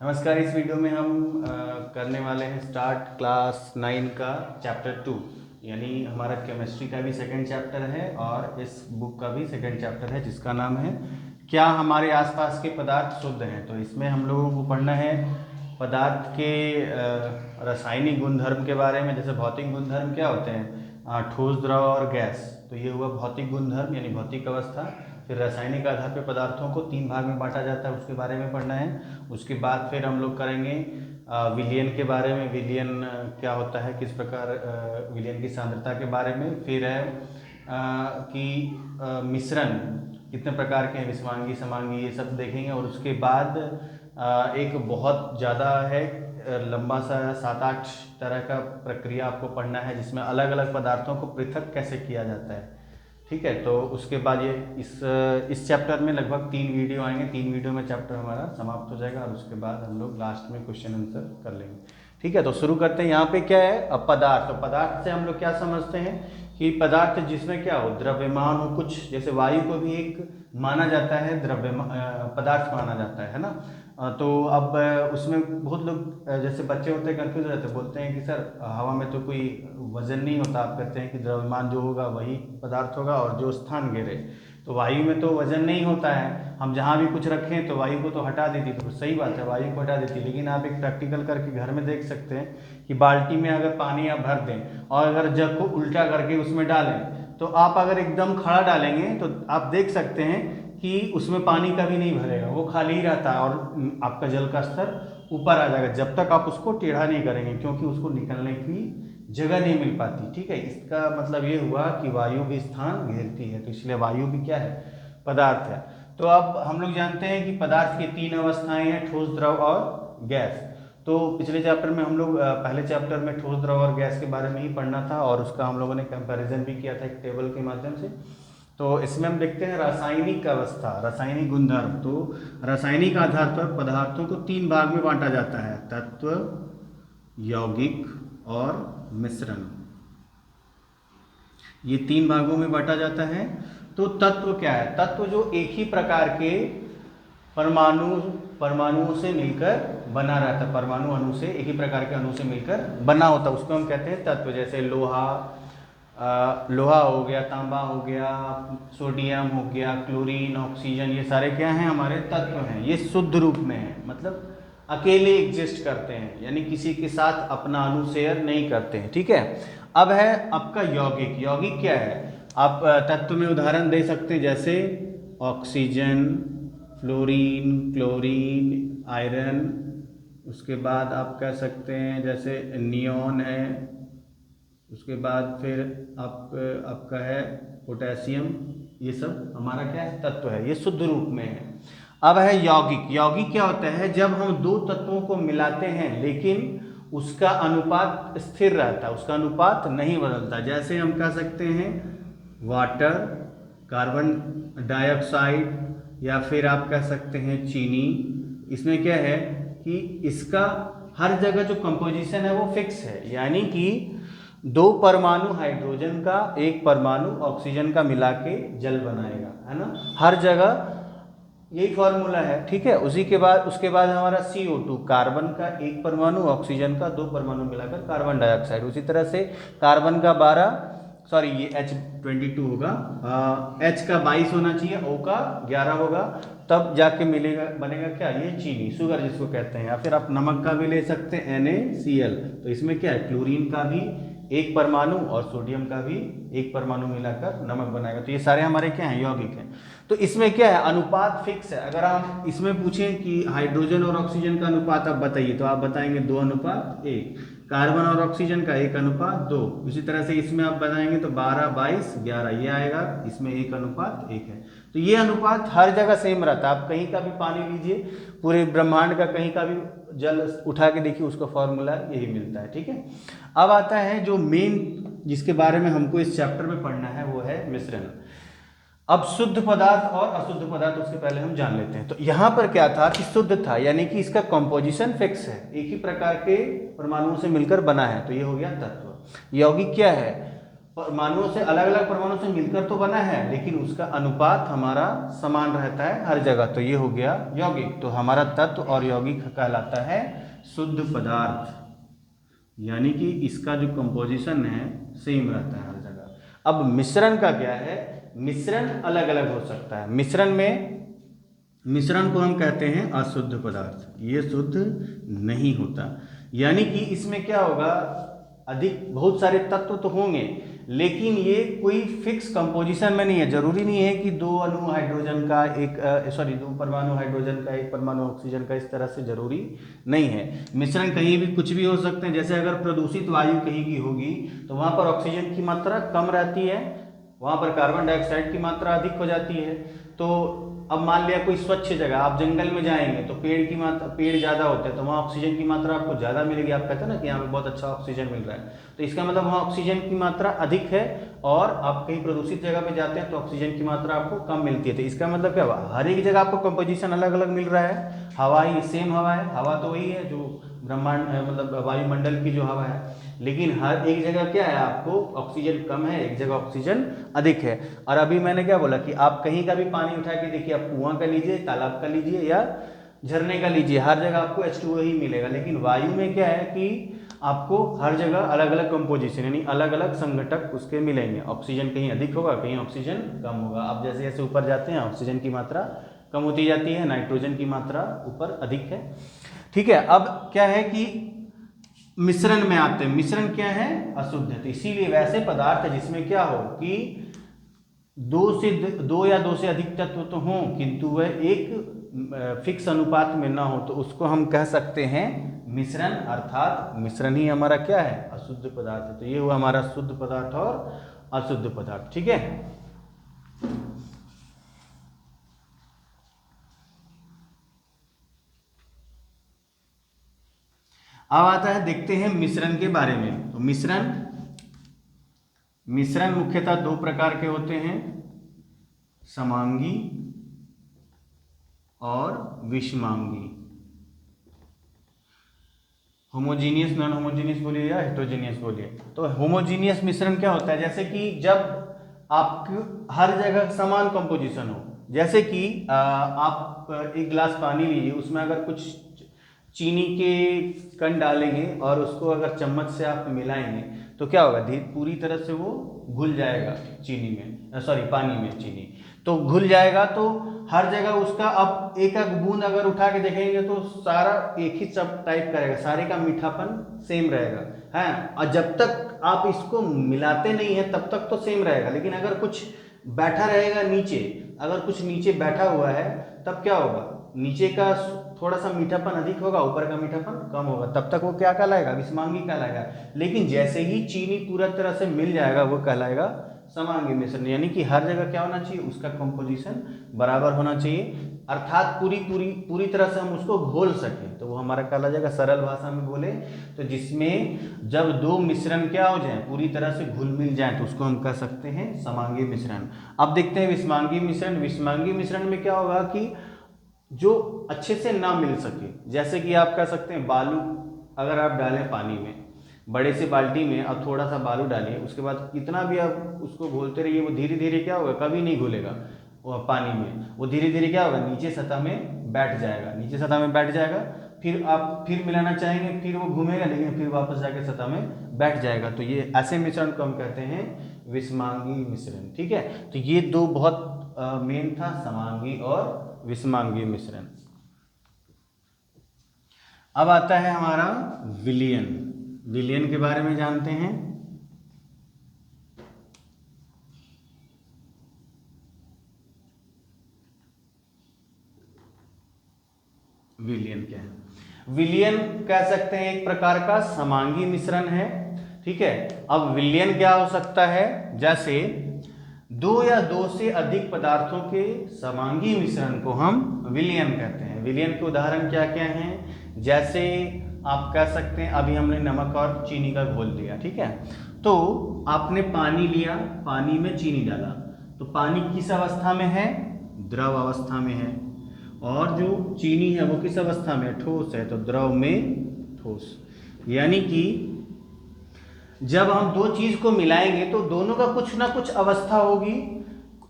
नमस्कार। इस वीडियो में हम करने वाले हैं स्टार्ट क्लास 9 का चैप्टर 2, यानी हमारा केमिस्ट्री का भी सेकंड चैप्टर है और इस बुक का भी सेकंड चैप्टर है जिसका नाम है क्या हमारे आसपास के पदार्थ शुद्ध हैं। तो इसमें हम लोगों को पढ़ना है पदार्थ के रासायनिक गुणधर्म के बारे में। जैसे भौतिक गुणधर्म क्या होते हैं, ठोस, द्रव और गैस। तो ये हुआ भौतिक गुणधर्म यानी भौतिक अवस्था। फिर रासायनिक आधार पर पदार्थों को 3 भाग में बांटा जाता है, उसके बारे में पढ़ना है। उसके बाद फिर हम लोग करेंगे विलयन के बारे में, विलयन क्या होता है, किस प्रकार विलयन की सांद्रता के बारे में। फिर है कि मिश्रण कितने प्रकार के हैं, विषमांगी, समांगी, ये सब देखेंगे। और उसके बाद एक बहुत ज़्यादा है लंबा सा 7-8 तरह का प्रक्रिया आपको पढ़ना है जिसमें अलग अलग पदार्थों को पृथक कैसे किया जाता है। ठीक है, तो उसके बाद ये इस चैप्टर में लगभग 3 वीडियो आएंगे। 3 वीडियो में चैप्टर हमारा समाप्त हो जाएगा और उसके बाद हम लोग लास्ट में क्वेश्चन आंसर कर लेंगे। ठीक है, तो शुरू करते हैं। यहाँ पे क्या है, अब पदार्थ। तो पदार्थ से हम लोग क्या समझते हैं कि पदार्थ जिसमें क्या हो, द्रव्यमान हो कुछ। जैसे वायु को भी एक माना जाता है पदार्थ माना जाता है ना। तो अब उसमें बहुत लोग जैसे बच्चे होते हैं कंफ्यूज रहते हैं, बोलते हैं कि सर हवा में तो कोई वजन नहीं होता। आप कहते हैं कि द्रव्यमान जो होगा वही पदार्थ होगा और जो स्थान घेरे। तो वायु में तो वजन नहीं होता है, हम जहाँ भी कुछ रखें तो वायु को तो हटा देती। तो सही बात है, वायु को हटा देती। लेकिन आप एक प्रैक्टिकल करके घर में देख सकते हैं कि बाल्टी में अगर पानी आप भर दें और अगर जग को उल्टा करके उसमें डालें, तो आप अगर एकदम खड़ा डालेंगे तो आप देख सकते हैं कि उसमें पानी कभी नहीं भरेगा, वो खाली ही रहता है और आपका जल का स्तर ऊपर आ जाएगा जब तक आप उसको टेढ़ा नहीं करेंगे, क्योंकि उसको निकलने की जगह नहीं मिल पाती। ठीक है, इसका मतलब ये हुआ कि वायु भी स्थान घेरती है, तो इसलिए वायु भी क्या है, पदार्थ है। तो अब हम लोग जानते हैं कि पदार्थ की 3 अवस्थाएं हैं, ठोस, द्रव और गैस। तो पिछले चैप्टर में हम लोग पहले चैप्टर में ठोस, द्रव और गैस के बारे में ही पढ़ना था और उसका हम लोगों ने कंपैरिजन भी किया था एक टेबल के माध्यम से। तो इसमें हम देखते हैं रासायनिक अवस्था, रासायनिक गुणधर्म। तो रासायनिक आधार पर पदार्थों को 3 भाग में बांटा जाता है, तत्व, यौगिक और मिश्रण। ये 3 भागों में बांटा जाता है। तो तत्व क्या है, तत्व जो एक ही प्रकार के परमाणुओं से मिलकर बना रहता है, परमाणु अणु से, एक ही प्रकार के अणु से मिलकर बना होता है, उसको हम कहते हैं तत्व। जैसे लोहा हो गया, तांबा हो गया, सोडियम हो गया, क्लोरीन, ऑक्सीजन, ये सारे क्या हैं, हमारे तत्व हैं। ये शुद्ध रूप में है, मतलब अकेले एग्जिस्ट करते हैं, यानी किसी के साथ अपना अणु शेयर नहीं करते हैं। ठीक है, अब है आपका यौगिक। यौगिक क्या है, आप तत्व में उदाहरण दे सकते हैं, जैसे ऑक्सीजन, फ्लोरीन, क्लोरीन, आयरन। उसके बाद आप कह सकते हैं जैसे नियॉन है। उसके बाद फिर आपका है पोटेशियम। ये सब हमारा क्या है, तत्व है, ये शुद्ध रूप में है। अब है यौगिक। यौगिक क्या होता है, जब हम 2 तत्वों को मिलाते हैं लेकिन उसका अनुपात स्थिर रहता है, उसका अनुपात नहीं बदलता। जैसे हम कह सकते हैं वाटर, कार्बन डाइऑक्साइड, या फिर आप कह सकते हैं चीनी। इसमें क्या है कि इसका हर जगह जो कंपोजिशन है वो फिक्स है, यानी कि 2 परमाणु हाइड्रोजन का, 1 परमाणु ऑक्सीजन का मिला के जल बनाएगा, है ना, हर जगह यही फॉर्मूला है। ठीक है, उसके बाद हमारा CO2, कार्बन का 1 परमाणु, ऑक्सीजन का 2 परमाणु मिलाकर कार्बन डाइऑक्साइड। उसी तरह से कार्बन का 12, सॉरी ये H22 होगा, H का 22 होना चाहिए, O का 11 होगा, तब जाके बनेगा क्या, ये चीनी, शुगर जिसको कहते हैं। या फिर आप नमक का भी ले सकते हैं, NaCl। तो इसमें क्या है, क्लोरीन का भी 1 परमाणु और सोडियम का भी 1 परमाणु मिलाकर नमक बनाएगा। तो ये सारे हमारे क्या हैं, यौगिक हैं। तो इसमें क्या है, अनुपात फिक्स है। अगर हम इसमें पूछें कि हाइड्रोजन और ऑक्सीजन का अनुपात आप बताइए, तो आप बताएंगे 2:1। कार्बन और ऑक्सीजन का 1:2। उसी तरह से इसमें आप बताएंगे तो 12, 22, 11 ये आएगा, इसमें 1:1 है। तो ये अनुपात हर जगह सेम रहता है। आप कहीं का भी पानी लीजिए, पूरे ब्रह्मांड का कहीं का भी जल उठा के देखिए, उसका फॉर्मूला यही मिलता है। ठीक है, अब आता है जो मेन जिसके बारे में हमको इस चैप्टर में पढ़ना है, वो है मिश्रण। अब शुद्ध पदार्थ और अशुद्ध पदार्थ उसके पहले हम जान लेते हैं। तो यहाँ पर क्या था कि शुद्ध था, यानी कि इसका कंपोजिशन फिक्स है, एक ही प्रकार के परमाणुओं से मिलकर बना है, तो ये हो गया तत्व। यौगिक क्या है, परमाणुओं से, अलग अलग परमाणु से मिलकर तो बना है, लेकिन उसका अनुपात हमारा समान रहता है हर जगह। तो ये हो गया यौगिक। तो हमारा तत्व और यौगिक कहलाता है शुद्ध पदार्थ, यानी कि इसका जो कंपोजिशन है सेम रहता है हर जगह। अब मिश्रण का क्या है, मिश्रण अलग अलग हो सकता है। मिश्रण को हम कहते हैं अशुद्ध पदार्थ, ये शुद्ध नहीं होता। यानी कि इसमें क्या होगा, अधिक बहुत सारे तत्व तो होंगे, लेकिन ये कोई फिक्स कंपोजिशन में नहीं है। जरूरी नहीं है कि दो परमाणु हाइड्रोजन का, एक परमाणु ऑक्सीजन का, इस तरह से जरूरी नहीं है। मिश्रण कहीं भी कुछ भी हो सकते हैं। जैसे अगर प्रदूषित वायु कहीं की होगी तो वहां पर ऑक्सीजन की मात्रा कम रहती है, वहां पर कार्बन डाइऑक्साइड की मात्रा अधिक हो जाती है। तो अब मान लिया कोई स्वच्छ जगह, आप जंगल में जाएंगे तो पेड़ ज़्यादा होते हैं, तो वहाँ ऑक्सीजन की मात्रा आपको ज़्यादा मिलेगी। आप कहते हैं ना कि यहाँ पे बहुत अच्छा ऑक्सीजन मिल रहा है, तो इसका मतलब वहाँ ऑक्सीजन की मात्रा अधिक है। और आप कहीं प्रदूषित जगह पे जाते हैं तो ऑक्सीजन की मात्रा आपको कम मिलती है। तो इसका मतलब क्या हुआ, हर एक जगह आपको कंपोजिशन अलग अलग मिल रहा है। हवा ही सेम हवा है, हवा तो वही है जो ब्रह्मांड मतलब वायुमंडल की जो हवा है, लेकिन हर एक जगह क्या है, आपको ऑक्सीजन कम है, एक जगह ऑक्सीजन अधिक है। और अभी मैंने क्या बोला कि आप कहीं का भी पानी उठा के देखिए, आप कुआं का लीजिए, तालाब का लीजिए या झरने का लीजिए, हर जगह आपको H2O ही मिलेगा। लेकिन वायु में क्या है कि आपको हर जगह अलग अलग कंपोजिशन यानी अलग अलग संघटक उसके मिलेंगे। ऑक्सीजन कहीं अधिक होगा, कहीं ऑक्सीजन कम होगा। अब जैसे जैसे ऊपर जाते हैं ऑक्सीजन की मात्रा कम होती जाती है, नाइट्रोजन की मात्रा ऊपर अधिक है। ठीक है, अब क्या है कि मिश्रण में आते हैं। मिश्रण क्या है, अशुद्ध है। तो इसीलिए वैसे पदार्थ है जिसमें क्या हो कि दो या दो से अधिक तत्व तो हों, किंतु वह एक फिक्स अनुपात में ना हो, तो उसको हम कह सकते हैं मिश्रण। अर्थात मिश्रण ही हमारा क्या है, अशुद्ध पदार्थ है। तो ये हुआ हमारा शुद्ध पदार्थ और अशुद्ध पदार्थ। ठीक है, अब आता है, देखते हैं मिश्रण के बारे में। तो मिश्रण मुख्यतः दो प्रकार के होते हैं, समांगी और विषमांगी। होमोजीनियस, नॉन होमोजीनियस बोलिए या हेटेरोजीनियस बोलिए। तो होमोजीनियस मिश्रण क्या होता है, जैसे कि जब आप हर जगह समान कंपोजिशन हो। जैसे कि आप एक गिलास पानी लीजिए, उसमें अगर कुछ चीनी के कण डालेंगे और उसको अगर चम्मच से आप मिलाएंगे तो क्या होगा, पूरी तरह से वो घुल जाएगा चीनी में, पानी में चीनी तो घुल जाएगा। तो हर जगह उसका अब एक एक बूंद अगर उठा के देखेंगे तो सारा एक ही सब टाइप करेगा, सारे का मीठापन सेम रहेगा है। और जब तक आप इसको मिलाते नहीं है तब तक तो सेम रहेगा, लेकिन अगर कुछ बैठा रहेगा नीचे, अगर कुछ नीचे बैठा हुआ है तब क्या होगा, नीचे का थोड़ा सा मीठापन अधिक होगा, ऊपर का मीठापन कम होगा, तब तक वो क्या कहलाएगा, विषमांगी कहलाएगा। लेकिन जैसे ही चीनी पूरा तरह से मिल जाएगा वो कहलाएगा समांगी मिश्रण। यानी कि हर जगह क्या होना चाहिए, उसका कंपोजिशन बराबर होना चाहिए, अर्थात पूरी तरह से हम उसको घोल सकें, तो वो हमारा कहला जाएगा। सरल भाषा में बोले तो जिसमें जब दो मिश्रण क्या हो जाए, पूरी तरह से घुल मिल जाए, तो उसको हम कह सकते हैं समांगी मिश्रण। अब देखते हैं विषमांगी मिश्रण। विषमांगी मिश्रण में क्या होगा कि जो अच्छे से ना मिल सके, जैसे कि आप कह सकते हैं बालू अगर आप डालें पानी में, बड़े से बाल्टी में अब थोड़ा सा बालू डालिए, उसके बाद कितना भी आप उसको घोलते रहिए, वो धीरे धीरे क्या होगा, कभी नहीं घुलेगा वो पानी में, वो धीरे धीरे क्या होगा, नीचे सतह में बैठ जाएगा, नीचे सतह में बैठ जाएगा। फिर आप फिर मिलाना चाहेंगे, फिर वो घूमेगा, लेकिन फिर वापस जाके सतह में बैठ जाएगा। तो ये ऐसे मिश्रण को हम कहते हैं विषमांगी मिश्रण। ठीक है, तो ये दो बहुत मेन था, समांगी और विषमांगी मिश्रण। अब आता है हमारा विलयन। विलयन के बारे में जानते हैं। विलयन क्या है, विलयन कह सकते हैं एक प्रकार का समांगी मिश्रण है। ठीक है, अब विलयन क्या हो सकता है, जैसे दो या दो से अधिक पदार्थों के समांगी मिश्रण को हम विलयन कहते हैं। विलयन के उदाहरण क्या क्या हैं, जैसे आप कह सकते हैं अभी हमने नमक और चीनी का घोल लिया, ठीक है, तो आपने पानी लिया, पानी में चीनी डाला, तो पानी किस अवस्था में है, द्रव अवस्था में है, और जो चीनी है वो किस अवस्था में, ठोस है, तो द्रव में ठोस। यानी कि जब हम दो चीज को मिलाएंगे तो दोनों का कुछ ना कुछ अवस्था होगी,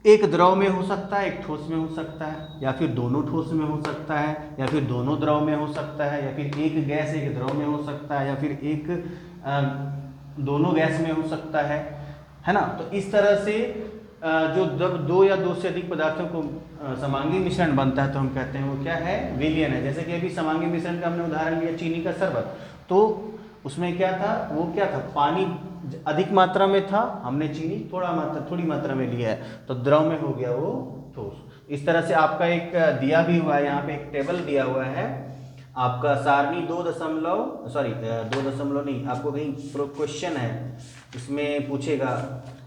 एक द्रव में हो सकता है, एक ठोस में हो सकता है, या फिर दोनों ठोस में हो सकता है, या फिर दोनों द्रव में हो सकता है, या फिर एक गैस एक द्रव में हो सकता है, या फिर एक दोनों गैस में हो सकता है ना। तो इस तरह से जो जब दो या दो से अधिक पदार्थों को समांगी मिश्रण बनता है तो हम कहते हैं वो क्या है, विलयन है। जैसे कि अभी समांगी मिश्रण का हमने उदाहरण लिया चीनी का शरबत, तो उसमें क्या था, वो क्या था, पानी अधिक मात्रा में था, हमने चीनी थोड़ी मात्रा में लिया है तो द्रव में हो गया वो ठोस। इस तरह से आपका एक दिया भी हुआ है, यहाँ पे एक टेबल दिया हुआ है आपका सारणी 2 दशमलव नहीं, आपको कहीं क्वेश्चन है इसमें पूछेगा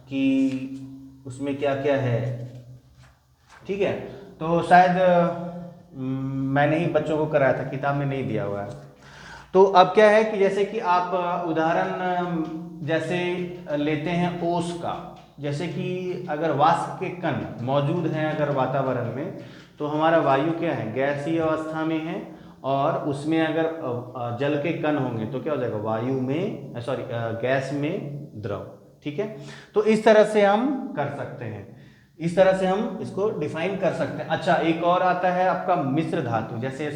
कि उसमें क्या क्या है, ठीक है। तो शायद मैंने ही बच्चों को कराया था, किताब में नहीं दिया हुआ है। तो अब क्या है कि जैसे कि आप उदाहरण जैसे लेते हैं ओस का, जैसे कि अगर वाष्प के कण मौजूद हैं अगर वातावरण में, तो हमारा वायु क्या है, गैसीय अवस्था में है, और उसमें अगर जल के कण होंगे तो क्या हो जाएगा, वायु में गैस में द्रव, ठीक है। तो इस तरह से हम कर सकते हैं, इस तरह से हम इसको डिफाइन कर सकते हैं। अच्छा, एक और आता है आपका मिश्र धातु, जैसे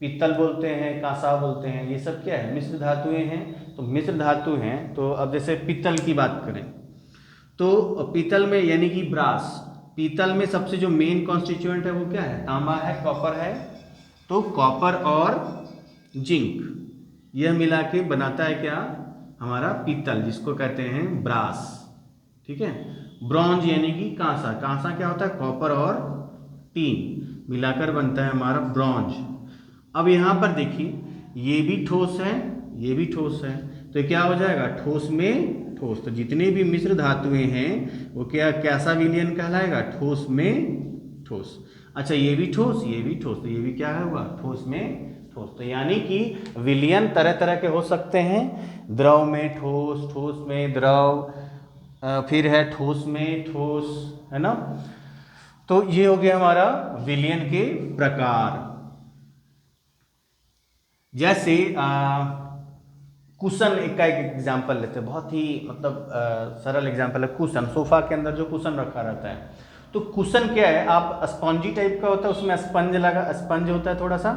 पीतल बोलते हैं, कांसा बोलते हैं, ये सब क्या है, मिश्र धातुएं हैं। तो मिश्र धातु हैं, तो अब जैसे पीतल की बात करें तो पीतल में यानी कि ब्रास, पीतल में सबसे जो मेन कॉन्स्टिट्यूएंट है वो क्या है, तांबा है, कॉपर है। तो कॉपर और जिंक यह मिला के बनाता है क्या, हमारा पीतल, जिसको कहते हैं ब्रास, ठीक है। ब्रॉन्ज यानी कि कांसा, कांसा क्या होता है, कॉपर और टीन मिलाकर बनता है हमारा ब्रॉन्ज। अब यहाँ पर देखिए ये भी ठोस है, ये भी ठोस है, तो क्या हो जाएगा, ठोस में ठोस। तो जितने भी मिश्र धातुएं हैं वो क्या, कैसा विलयन कहलाएगा, ठोस में ठोस। अच्छा, ये भी ठोस, ये भी ठोस, तो ये भी क्या हुआ, ठोस में ठोस। तो यानी कि विलयन तरह तरह के हो सकते हैं, द्रव में ठोस, ठोस में द्रव, फिर है ठोस में ठोस, है ना। तो ये हो गया हमारा विलयन के प्रकार। जैसे कुशन का एक एग्जाम्पल लेते हैं, बहुत ही मतलब सरल एग्जाम्पल है कुशन। सोफा के अंदर जो कुशन रखा रहता है, तो कुशन क्या है, आप स्पॉन्जी टाइप का होता है, उसमें स्पंज होता है थोड़ा सा,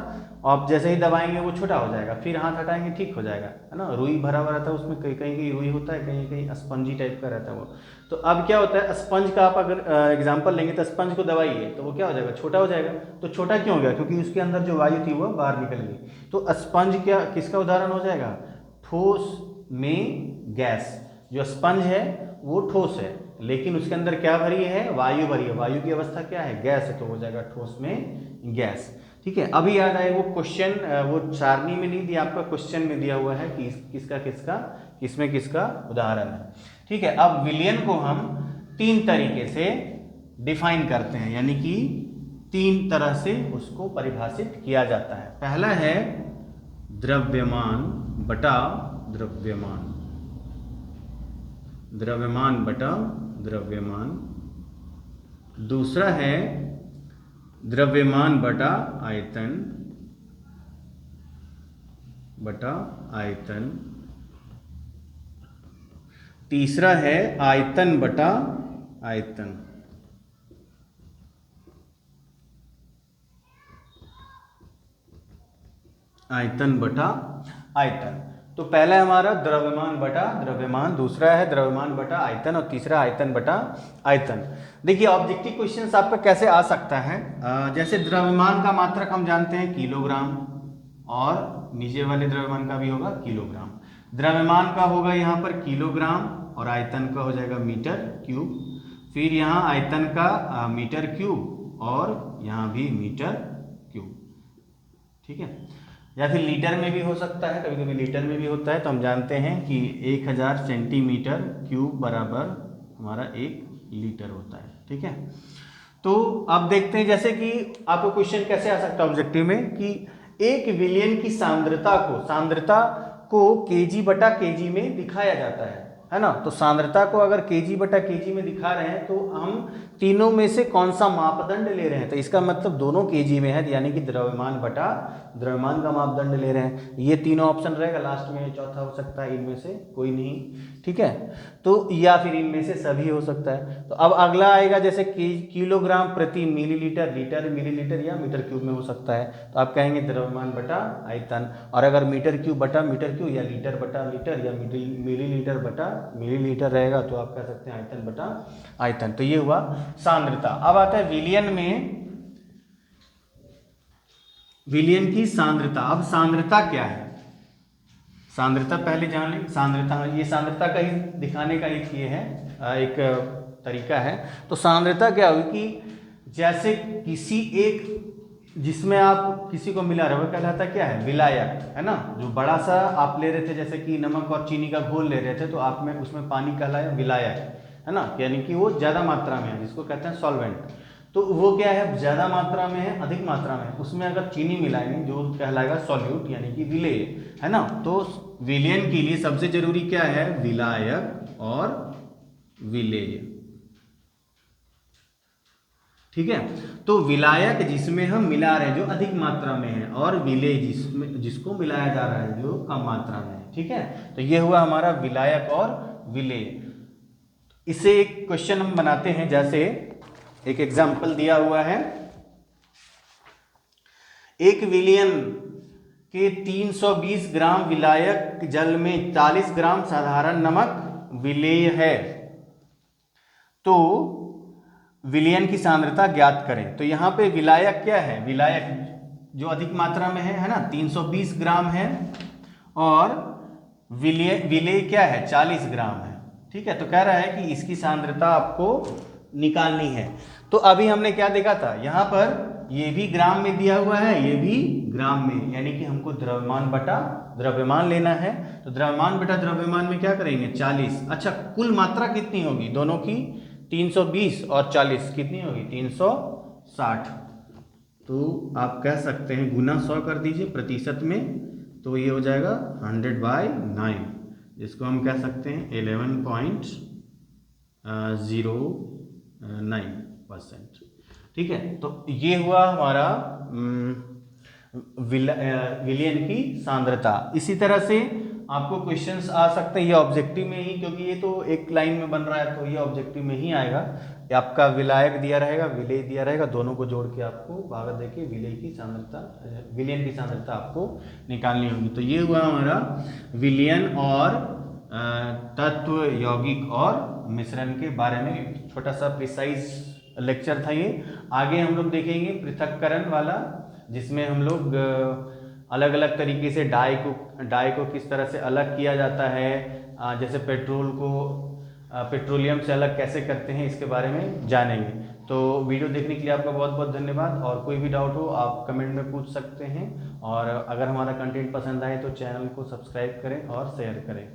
आप जैसे ही दबाएंगे वो छोटा हो जाएगा, फिर हाथ हटाएंगे ठीक हो जाएगा, है ना। रुई भरा हुआ रहता है उसमें, कहीं कहीं रुई होता है, कहीं कहीं स्पंजी टाइप का रहता है वो। तो अब क्या होता है, स्पंज का आप अगर एग्जाम्पल लेंगे तो स्पंज को दबाइए तो वो क्या हो जाएगा, छोटा हो जाएगा। तो छोटा क्यों हो गया, क्योंकि उसके अंदर जो वायु थी वो बाहर निकल गई। तो स्पंज क्या, किसका उदाहरण हो जाएगा, ठोस में गैस। जो स्पंज है वो ठोस है, लेकिन उसके अंदर क्या भरी है, वायु भरी है, वायु की अवस्था क्या है, गैस है, तो हो जाएगा ठोस में गैस, ठीक है। अभी याद आए वो क्वेश्चन, वो सारणी में नहीं दिया, आपका क्वेश्चन में दिया हुआ है कि किसका किसका किसमें किसका उदाहरण है, ठीक है। अब विलयन को हम 3 तरीके से डिफाइन करते हैं, यानी कि 3 तरह से उसको परिभाषित किया जाता है। पहला है द्रव्यमान बटा द्रव्यमान, द्रव्यमान बटा द्रव्यमान। दूसरा है द्रव्यमान बटा आयतन बटा आयतन। तीसरा है आयतन बटा आयतन। आयतन बटा आयतन। तो पहला है हमारा द्रव्यमान बटा द्रव्यमान, दूसरा है द्रव्यमान बटा आयतन, और तीसरा आयतन बटा आयतन। देखिए ऑब्जेक्टिव क्वेश्चंस आपका कैसे आ सकता है, जैसे द्रव्यमान का मात्रक हम जानते हैं किलोग्राम, और नीचे वाले द्रव्यमान का भी होगा किलोग्राम। द्रव्यमान का होगा यहाँ पर किलोग्राम, और आयतन का हो जाएगा मीटर क्यूब। फिर यहाँ आयतन का मीटर क्यूब, और यहाँ भी मीटर क्यूब, ठीक है। या फिर लीटर में भी हो सकता है, कभी कभी लीटर में भी होता है। तो हम जानते हैं कि 1000 सेंटीमीटर क्यूब बराबर हमारा 1 लीटर होता है, ठीक है। तो अब देखते हैं जैसे कि आपको क्वेश्चन कैसे आ सकता है ऑब्जेक्टिव में, कि एक विलयन की सांद्रता को केजी बटा केजी में दिखाया जाता है। है ना। तो सांद्रता को अगर केजी बटा केजी में दिखा रहे हैं तो हम तीनों में से कौन सा मापदंड ले रहे हैं, तो इसका मतलब दोनों केजी में है, यानी कि द्रव्यमान बटा द्रव्यमान का मापदंड ले रहे हैं। ये तीनों ऑप्शन रहेगा, लास्ट में चौथा हो सकता है इनमें से कोई नहीं, ठीक है। तो या फिर इनमें से सभी हो सकता है। तो अब अगला आएगा जैसे किलोग्राम प्रति मिलीलीटर, लीटर मिलीलीटर या मीटर क्यूब में हो सकता है, तो आप कहेंगे द्रव्यमान बटा आयतन। और अगर मीटर क्यूब बटा मीटर क्यूब या लीटर बटा लीटर या मिलीलीटर बटा मिलीलीटर रहेगा तो आप कह सकते हैं आयतन बटा आयतन। तो ये हुआ सांद्रता। अब आता है विलियन में, विलियन की सांद्रता। अब सांद्रता क्या है, सांद्रता पहले जान लें। सांद्रता, ये सांद्रता का ही दिखाने का एक ये है, एक तरीका है। तो सांद्रता क्या होगी कि जैसे किसी एक, जिसमें आप किसी को मिला रहे हो, कहलाता क्या है, विलायक, है ना। जो बड़ा सा आप ले रहे थे, जैसे कि नमक और चीनी का घोल ले रहे थे, तो आप में उसमें पानी कहलाया विलायक, है ना, यानी कि वो ज़्यादा मात्रा में है, जिसको कहते हैं सॉल्वेंट। तो वो क्या है, ज़्यादा मात्रा में है, अधिक मात्रा में है, उसमें अगर चीनी मिलाएंगे जो कहलाएगा सॉल्यूट, यानी कि विलेय, है ना। तो विलयन के लिए सबसे जरूरी क्या है, विलायक और विलेय, ठीक है। तो विलायक जिसमें हम मिला रहे हैं जो अधिक मात्रा में है, और विलेय जिसको मिलाया जा रहा है जो कम मात्रा में है, ठीक है। तो ये हुआ हमारा विलायक और विलेय। इसे एक क्वेश्चन हम बनाते हैं, जैसे एक एग्जाम्पल दिया हुआ है, एक विलियन के 320 ग्राम विलायक जल में 40 ग्राम साधारण नमक विलेय है, तो विलियन की सांद्रता ज्ञात करें। तो यहाँ पे विलायक क्या है, विलायक जो अधिक मात्रा में है ना, 320 ग्राम है, और विलेय क्या है, 40 ग्राम है, ठीक है। तो कह रहा है कि इसकी सांद्रता आपको निकालनी है। तो अभी हमने क्या देखा था, यहाँ पर ये भी ग्राम में दिया हुआ है, ये भी ग्राम में, यानी कि हमको द्रव्यमान बटा द्रव्यमान लेना है। तो द्रव्यमान बटा द्रव्यमान में क्या करेंगे, 40। अच्छा, कुल मात्रा कितनी होगी दोनों की, 320 और 40 कितनी होगी, 360। तो आप कह सकते हैं गुना 100 कर दीजिए प्रतिशत में, तो ये हो जाएगा 100/9, जिसको हम कह सकते हैं 11.09%, ठीक है। तो ये हुआ हमारा विलियन की सांद्रता। इसी तरह से आपको क्वेश्चंस आ सकते हैं, ये ऑब्जेक्टिव में ही, क्योंकि ये तो एक लाइन में बन रहा है, तो ये ऑब्जेक्टिव में ही आएगा। आपका विलायक दिया रहेगा, विलेय दिया रहेगा, दोनों को जोड़ के आपको भाग देके विलेय की सांद्रता, विलियन की सांद्रता आपको निकालनी होगी। तो ये हुआ हमारा विलियन और तत्व, यौगिक और मिश्रण के बारे में छोटा सा प्रिसाइज लेक्चर था ये। आगे हम लोग देखेंगे पृथक्करण वाला, जिसमें हम लोग अलग अलग तरीके से डाई को किस तरह से अलग किया जाता है, जैसे पेट्रोल को पेट्रोलियम से अलग कैसे करते हैं, इसके बारे में जानेंगे। तो वीडियो देखने के लिए आपका बहुत बहुत धन्यवाद, और कोई भी डाउट हो आप कमेंट में पूछ सकते हैं, और अगर हमारा कंटेंट पसंद आए तो चैनल को सब्सक्राइब करें और शेयर करें।